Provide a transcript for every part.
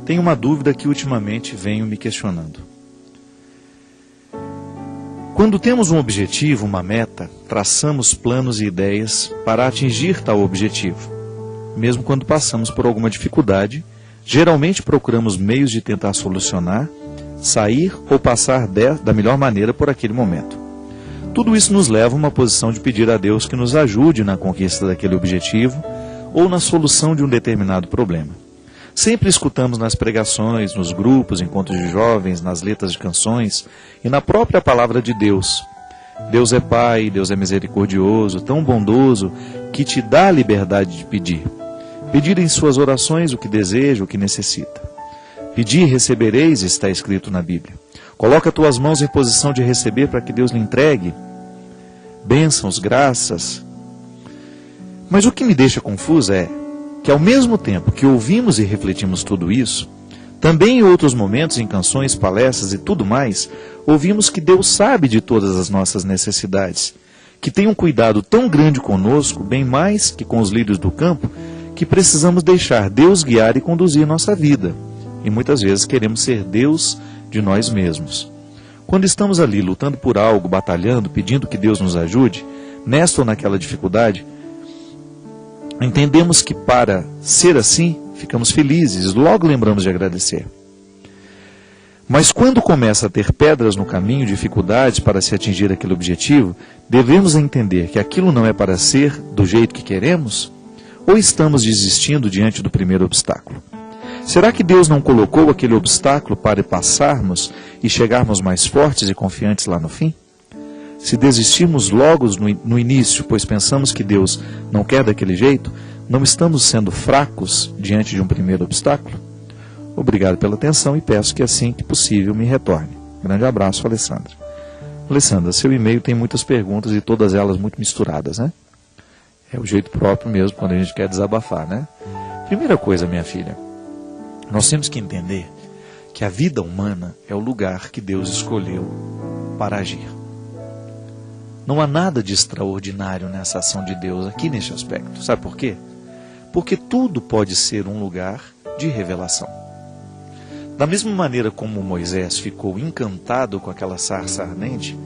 Tenho uma dúvida que ultimamente venho me questionando. Quando temos um objetivo, uma meta, traçamos planos e ideias para atingir tal objetivo. Mesmo quando passamos por alguma dificuldade, geralmente procuramos meios de tentar solucionar, sair ou passar da melhor maneira por aquele momento. Tudo isso nos leva a uma posição de pedir a Deus que nos ajude na conquista daquele objetivo ou na solução de um determinado problema. Sempre escutamos nas pregações, nos grupos, encontros de jovens, nas letras de canções e na própria palavra de Deus. Deus é Pai, Deus é misericordioso, tão bondoso, que te dá a liberdade de pedir. Pedir em suas orações o que deseja, o que necessita. Pedir e recebereis, está escrito na Bíblia. Coloca tuas mãos em posição de receber para que Deus lhe entregue bênçãos, graças. Mas o que me deixa confuso é que ao mesmo tempo que ouvimos e refletimos tudo isso, também em outros momentos, em canções, palestras e tudo mais, ouvimos que Deus sabe de todas as nossas necessidades, que tem um cuidado tão grande conosco, bem mais que com os lírios do campo, que precisamos deixar Deus guiar e conduzir nossa vida. E muitas vezes queremos ser Deus de nós mesmos. Quando estamos ali lutando por algo, batalhando, pedindo que Deus nos ajude, nesta ou naquela dificuldade, entendemos que para ser assim, ficamos felizes, logo lembramos de agradecer. Mas quando começa a ter pedras no caminho, dificuldades para se atingir aquele objetivo, devemos entender que aquilo não é para ser do jeito que queremos? Ou estamos desistindo diante do primeiro obstáculo? Será que Deus não colocou aquele obstáculo para passarmos e chegarmos mais fortes e confiantes lá no fim? Se desistirmos logo no início, pois pensamos que Deus não quer daquele jeito, não estamos sendo fracos diante de um primeiro obstáculo? Obrigado pela atenção e peço que assim que possível me retorne. Grande abraço, Alessandra. Alessandra, seu e-mail tem muitas perguntas e todas elas muito misturadas, né? É o jeito próprio mesmo quando a gente quer desabafar, né? Primeira coisa, minha filha, nós temos que entender que a vida humana é o lugar que Deus escolheu para agir. Não há nada de extraordinário nessa ação de Deus aqui neste aspecto. Sabe por quê? Porque tudo pode ser um lugar de revelação. Da mesma maneira como Moisés ficou encantado com aquela sarça ardente,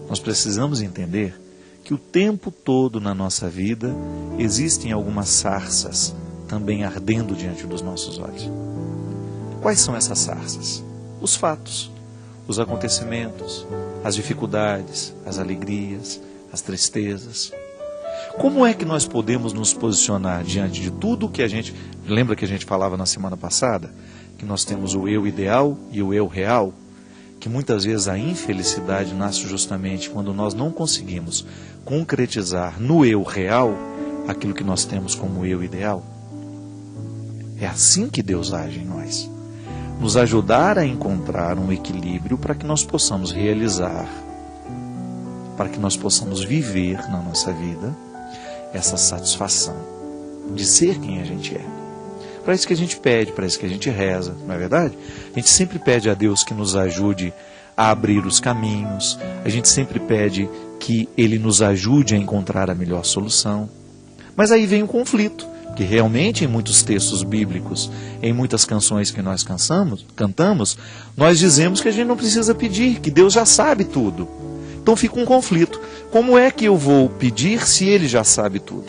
nós precisamos entender que o tempo todo na nossa vida existem algumas sarças também ardendo diante dos nossos olhos. Quais são essas sarças? Os fatos, os acontecimentos, as dificuldades, as alegrias, as tristezas. Como é que nós podemos nos posicionar diante de tudo que a gente... Lembra que a gente falava na semana passada? Que nós temos o eu ideal e o eu real? Que muitas vezes a infelicidade nasce justamente quando nós não conseguimos concretizar no eu real aquilo que nós temos como eu ideal. É assim que Deus age em nós. Nos ajudar a encontrar um equilíbrio para que nós possamos realizar, para que nós possamos viver na nossa vida essa satisfação de ser quem a gente é. Para isso que a gente pede, para isso que a gente reza, não é verdade? A gente sempre pede a Deus que nos ajude a abrir os caminhos, a gente sempre pede que Ele nos ajude a encontrar a melhor solução. Mas aí vem o conflito, que realmente em muitos textos bíblicos, em muitas canções que nós cantamos, nós dizemos que a gente não precisa pedir, que Deus já sabe tudo. Então fica um conflito. Como é que eu vou pedir se Ele já sabe tudo?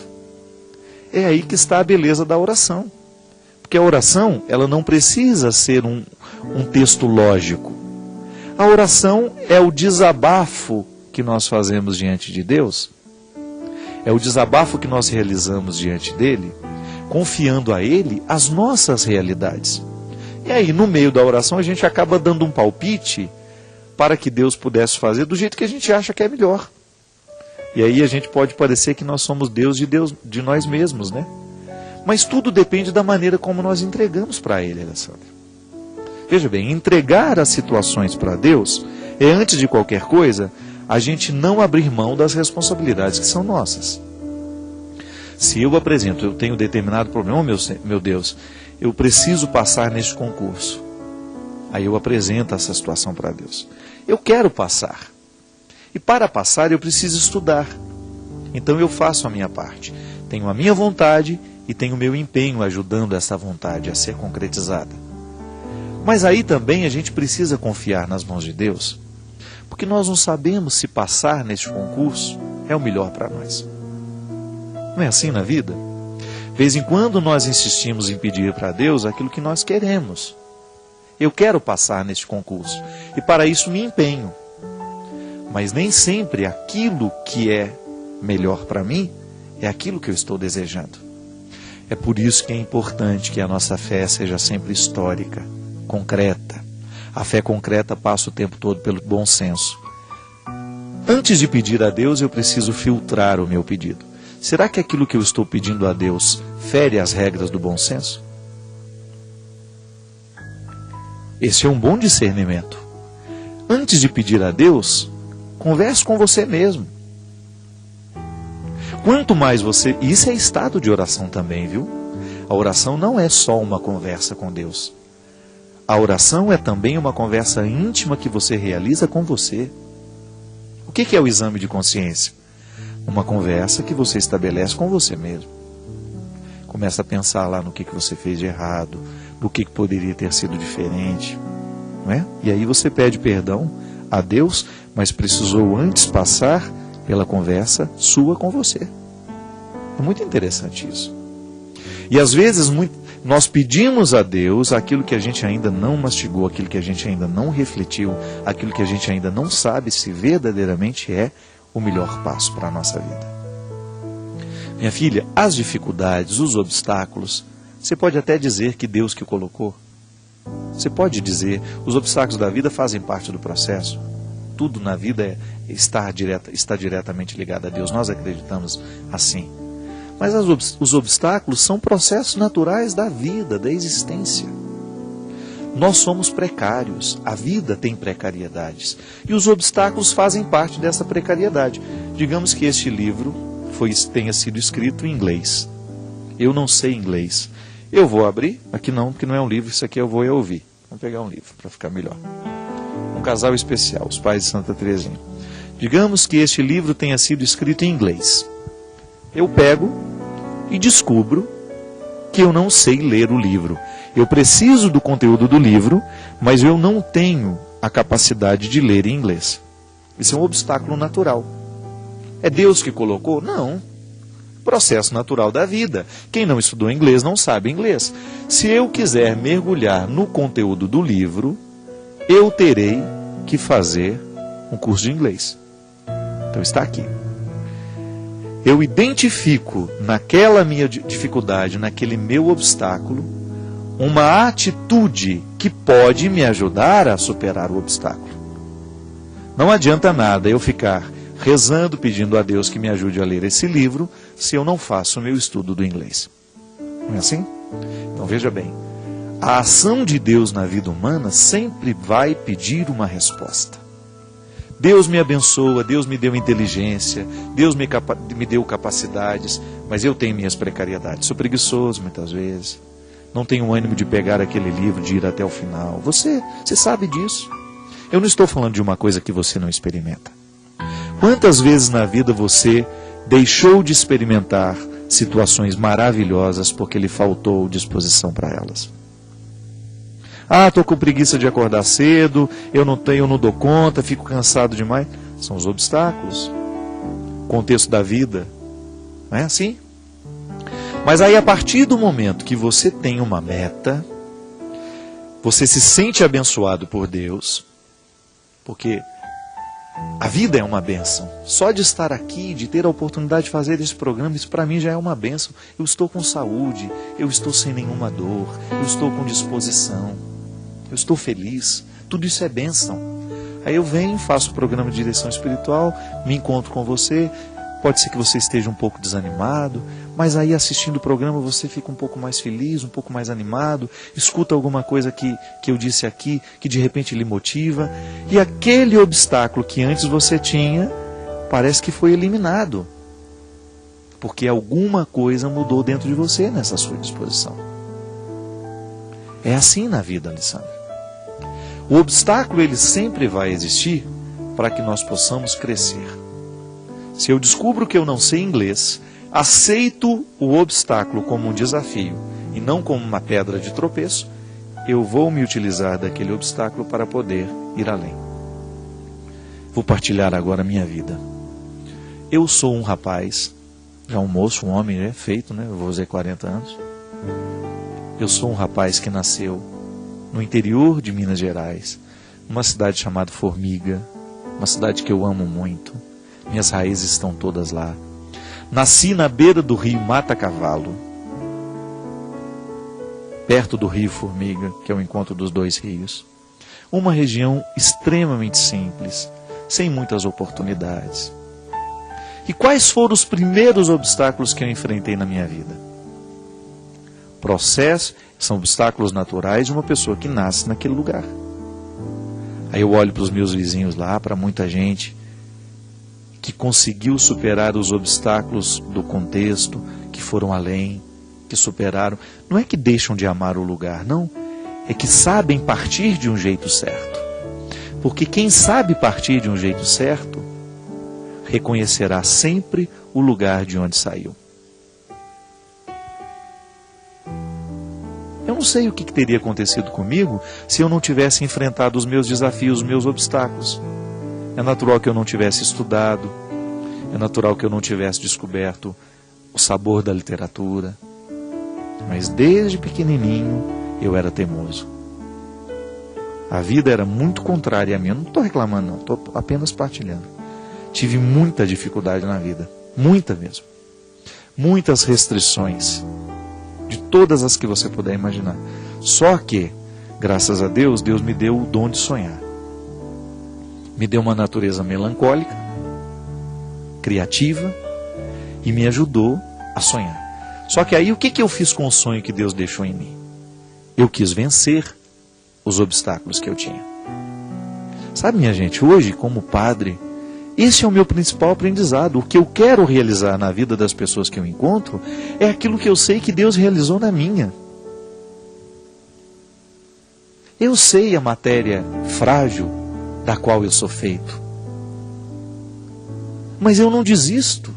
É aí que está a beleza da oração. Porque a oração, ela não precisa ser um texto lógico. A oração é o desabafo que nós fazemos diante de Deus. É o desabafo que nós realizamos diante dEle, confiando a Ele as nossas realidades. E aí, no meio da oração, a gente acaba dando um palpite para que Deus pudesse fazer do jeito que a gente acha que é melhor. E aí a gente pode parecer que nós somos Deus de nós mesmos, né? Mas tudo depende da maneira como nós entregamos para Ele, Alessandra. Veja bem, entregar as situações para Deus é, antes de qualquer coisa, a gente não abrir mão das responsabilidades que são nossas. Se eu apresento, eu tenho determinado problema, meu Deus, eu preciso passar neste concurso. Aí eu apresento essa situação para Deus. Eu quero passar. E para passar eu preciso estudar. Então eu faço a minha parte. Tenho a minha vontade e tenho o meu empenho ajudando essa vontade a ser concretizada. Mas aí também a gente precisa confiar nas mãos de Deus, porque nós não sabemos se passar neste concurso é o melhor para nós. Não é assim na vida? De vez em quando nós insistimos em pedir para Deus aquilo que nós queremos. Eu quero passar neste concurso e para isso me empenho. Mas nem sempre aquilo que é melhor para mim é aquilo que eu estou desejando. É por isso que é importante que a nossa fé seja sempre histórica, concreta. A fé concreta passa o tempo todo pelo bom senso. Antes de pedir a Deus, eu preciso filtrar o meu pedido. Será que aquilo que eu estou pedindo a Deus fere as regras do bom senso? Esse é um bom discernimento. Antes de pedir a Deus, converse com você mesmo. Quanto mais você... Isso é estado de oração também, viu? A oração não é só uma conversa com Deus. A oração é também uma conversa íntima que você realiza com você. O que é o exame de consciência? Uma conversa que você estabelece com você mesmo. Começa a pensar lá no que você fez de errado, do que poderia ter sido diferente, não é? E aí você pede perdão a Deus, mas precisou antes passar pela conversa sua com você. É muito interessante isso. E às vezes nós pedimos a Deus aquilo que a gente ainda não mastigou, aquilo que a gente ainda não refletiu, aquilo que a gente ainda não sabe se verdadeiramente é o melhor passo para a nossa vida. Minha filha, as dificuldades, os obstáculos, você pode até dizer que Deus que colocou. Você pode dizer, os obstáculos da vida fazem parte do processo. Tudo na vida está diretamente ligado a Deus. Nós acreditamos assim. Mas os obstáculos são processos naturais da vida, da existência. Nós somos precários, a vida tem precariedades. E os obstáculos fazem parte dessa precariedade. Digamos que este livro tenha sido escrito em inglês. Eu não sei inglês. Eu vou abrir, aqui não, porque não é um livro, isso aqui eu vou ouvir. Vamos pegar um livro para ficar melhor. Um casal especial, os pais de Santa Teresinha. Digamos que este livro tenha sido escrito em inglês. Eu pego e descubro que eu não sei ler o livro. Eu preciso do conteúdo do livro, mas eu não tenho a capacidade de ler em inglês. Isso é um obstáculo natural. É Deus que colocou? Não. Processo natural da vida. Quem não estudou inglês não sabe inglês. Se eu quiser mergulhar no conteúdo do livro, eu terei que fazer um curso de inglês. Então está aqui. Eu identifico naquela minha dificuldade, naquele meu obstáculo, uma atitude que pode me ajudar a superar o obstáculo. Não adianta nada eu ficar rezando, pedindo a Deus que me ajude a ler esse livro, se eu não faço o meu estudo do inglês. Não é assim? Então veja bem, a ação de Deus na vida humana sempre vai pedir uma resposta. Deus me abençoa, Deus me deu inteligência, Deus me deu capacidades, mas eu tenho minhas precariedades. Sou preguiçoso muitas vezes, não tenho ânimo de pegar aquele livro, de ir até o final. Você sabe disso. Eu não estou falando de uma coisa que você não experimenta. Quantas vezes na vida você deixou de experimentar situações maravilhosas porque lhe faltou disposição para elas? Ah, estou com preguiça de acordar cedo, eu não dou conta, fico cansado demais. São os obstáculos. Contexto da vida. Não é assim? Mas aí, a partir do momento que você tem uma meta, você se sente abençoado por Deus, porque a vida é uma bênção. Só de estar aqui, de ter a oportunidade de fazer esse programa, isso para mim já é uma bênção. Eu estou com saúde, eu estou sem nenhuma dor, eu estou com disposição, eu estou feliz. Tudo isso é bênção. Aí eu venho, faço o programa de direção espiritual, me encontro com você. Pode ser que você esteja um pouco desanimado, mas aí assistindo o programa você fica um pouco mais feliz, um pouco mais animado, escuta alguma coisa que eu disse aqui, que de repente lhe motiva, e aquele obstáculo que antes você tinha, parece que foi eliminado, porque alguma coisa mudou dentro de você nessa sua disposição. É assim na vida, Alessandra. O obstáculo ele sempre vai existir para que nós possamos crescer. Se eu descubro que eu não sei inglês, aceito o obstáculo como um desafio e não como uma pedra de tropeço, eu vou me utilizar daquele obstáculo para poder ir além. Vou partilhar agora a minha vida. Eu sou um rapaz, já um moço, um homem, feito, eu vou fazer 40 anos. Eu sou um rapaz que nasceu no interior de Minas Gerais, numa cidade chamada Formiga, uma cidade que eu amo muito. Minhas raízes estão todas lá. Nasci na beira do rio Mata Cavalo, perto do rio Formiga, que é o encontro dos dois rios. Uma região extremamente simples, sem muitas oportunidades. E quais foram os primeiros obstáculos que eu enfrentei na minha vida? São obstáculos naturais de uma pessoa que nasce naquele lugar. Aí eu olho para os meus vizinhos lá, para muita gente que conseguiu superar os obstáculos do contexto, que foram além, que superaram. Não é que deixam de amar o lugar, não. É que sabem partir de um jeito certo. Porque quem sabe partir de um jeito certo, reconhecerá sempre o lugar de onde saiu. Eu não sei o que teria acontecido comigo se eu não tivesse enfrentado os meus desafios, os meus obstáculos. É natural que eu não tivesse estudado, é natural que eu não tivesse descoberto o sabor da literatura. Mas desde pequenininho eu era teimoso. A vida era muito contrária a mim. Eu não estou reclamando, não, estou apenas partilhando. Tive muita dificuldade na vida, muita mesmo. Muitas restrições, de todas as que você puder imaginar. Só que, graças a Deus, Deus me deu o dom de sonhar. Me deu uma natureza melancólica, criativa, e me ajudou a sonhar. Só que aí o que eu fiz com o sonho que Deus deixou em mim? Eu quis vencer os obstáculos que eu tinha. Sabe, minha gente, hoje, como padre, esse é o meu principal aprendizado. O que eu quero realizar na vida das pessoas que eu encontro é aquilo que eu sei que Deus realizou na minha. Eu sei a matéria frágil da qual eu sou feito. Mas eu não desisto.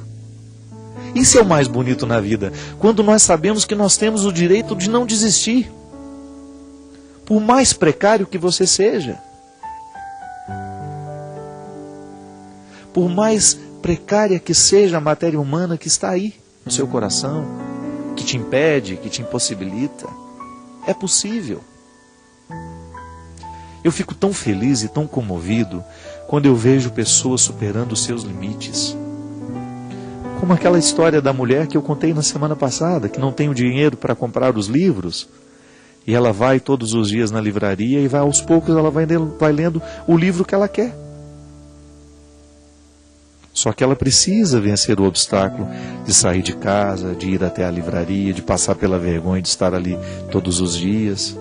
Isso é o mais bonito na vida, quando nós sabemos que nós temos o direito de não desistir. Por mais precário que você seja. Por mais precária que seja a matéria humana que está aí, no seu coração, que te impede, que te impossibilita, é possível. Eu fico tão feliz e tão comovido quando eu vejo pessoas superando os seus limites. Como aquela história da mulher que eu contei na semana passada, que não tem o dinheiro para comprar os livros, e ela vai todos os dias na livraria e aos poucos ela vai lendo o livro que ela quer. Só que ela precisa vencer o obstáculo de sair de casa, de ir até a livraria, de passar pela vergonha de estar ali todos os dias.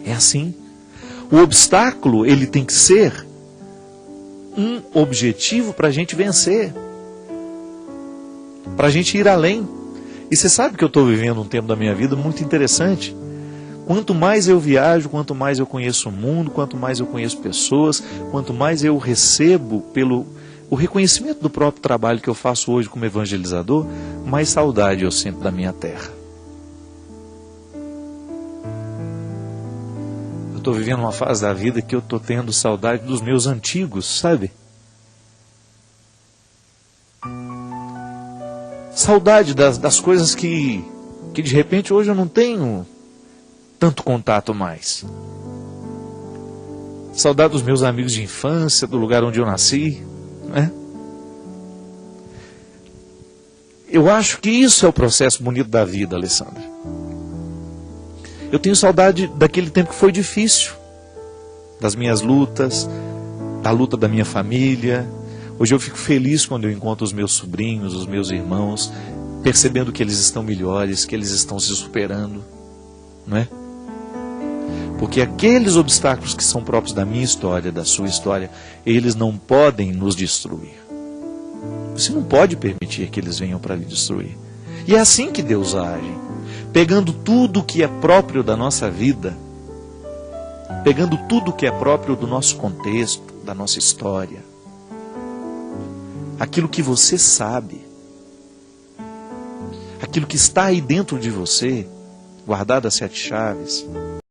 É assim. O obstáculo, ele tem que ser um objetivo para a gente vencer. Para a gente ir além. E você sabe que eu estou vivendo um tempo da minha vida muito interessante. Quanto mais eu viajo, quanto mais eu conheço o mundo, quanto mais eu conheço pessoas, quanto mais eu recebo o reconhecimento do próprio trabalho que eu faço hoje como evangelizador, mais saudade eu sinto da minha terra. Eu estou vivendo uma fase da vida que eu estou tendo saudade dos meus antigos, sabe? Saudade das coisas que de repente hoje eu não tenho tanto contato mais. Saudade dos meus amigos de infância, do lugar onde eu nasci. Eu acho que isso é o processo bonito da vida, Alessandra. Eu tenho saudade daquele tempo que foi difícil, das minhas lutas, da luta da minha família. Hoje eu fico feliz quando eu encontro os meus sobrinhos, os meus irmãos, percebendo que eles estão melhores, que eles estão se superando, não é? Porque aqueles obstáculos que são próprios da minha história, da sua história, eles não podem nos destruir. Você não pode permitir que eles venham para lhe destruir. E é assim que Deus age. Pegando tudo que é próprio da nossa vida, pegando tudo que é próprio do nosso contexto, da nossa história, aquilo que você sabe, aquilo que está aí dentro de você, guardado a 7 chaves,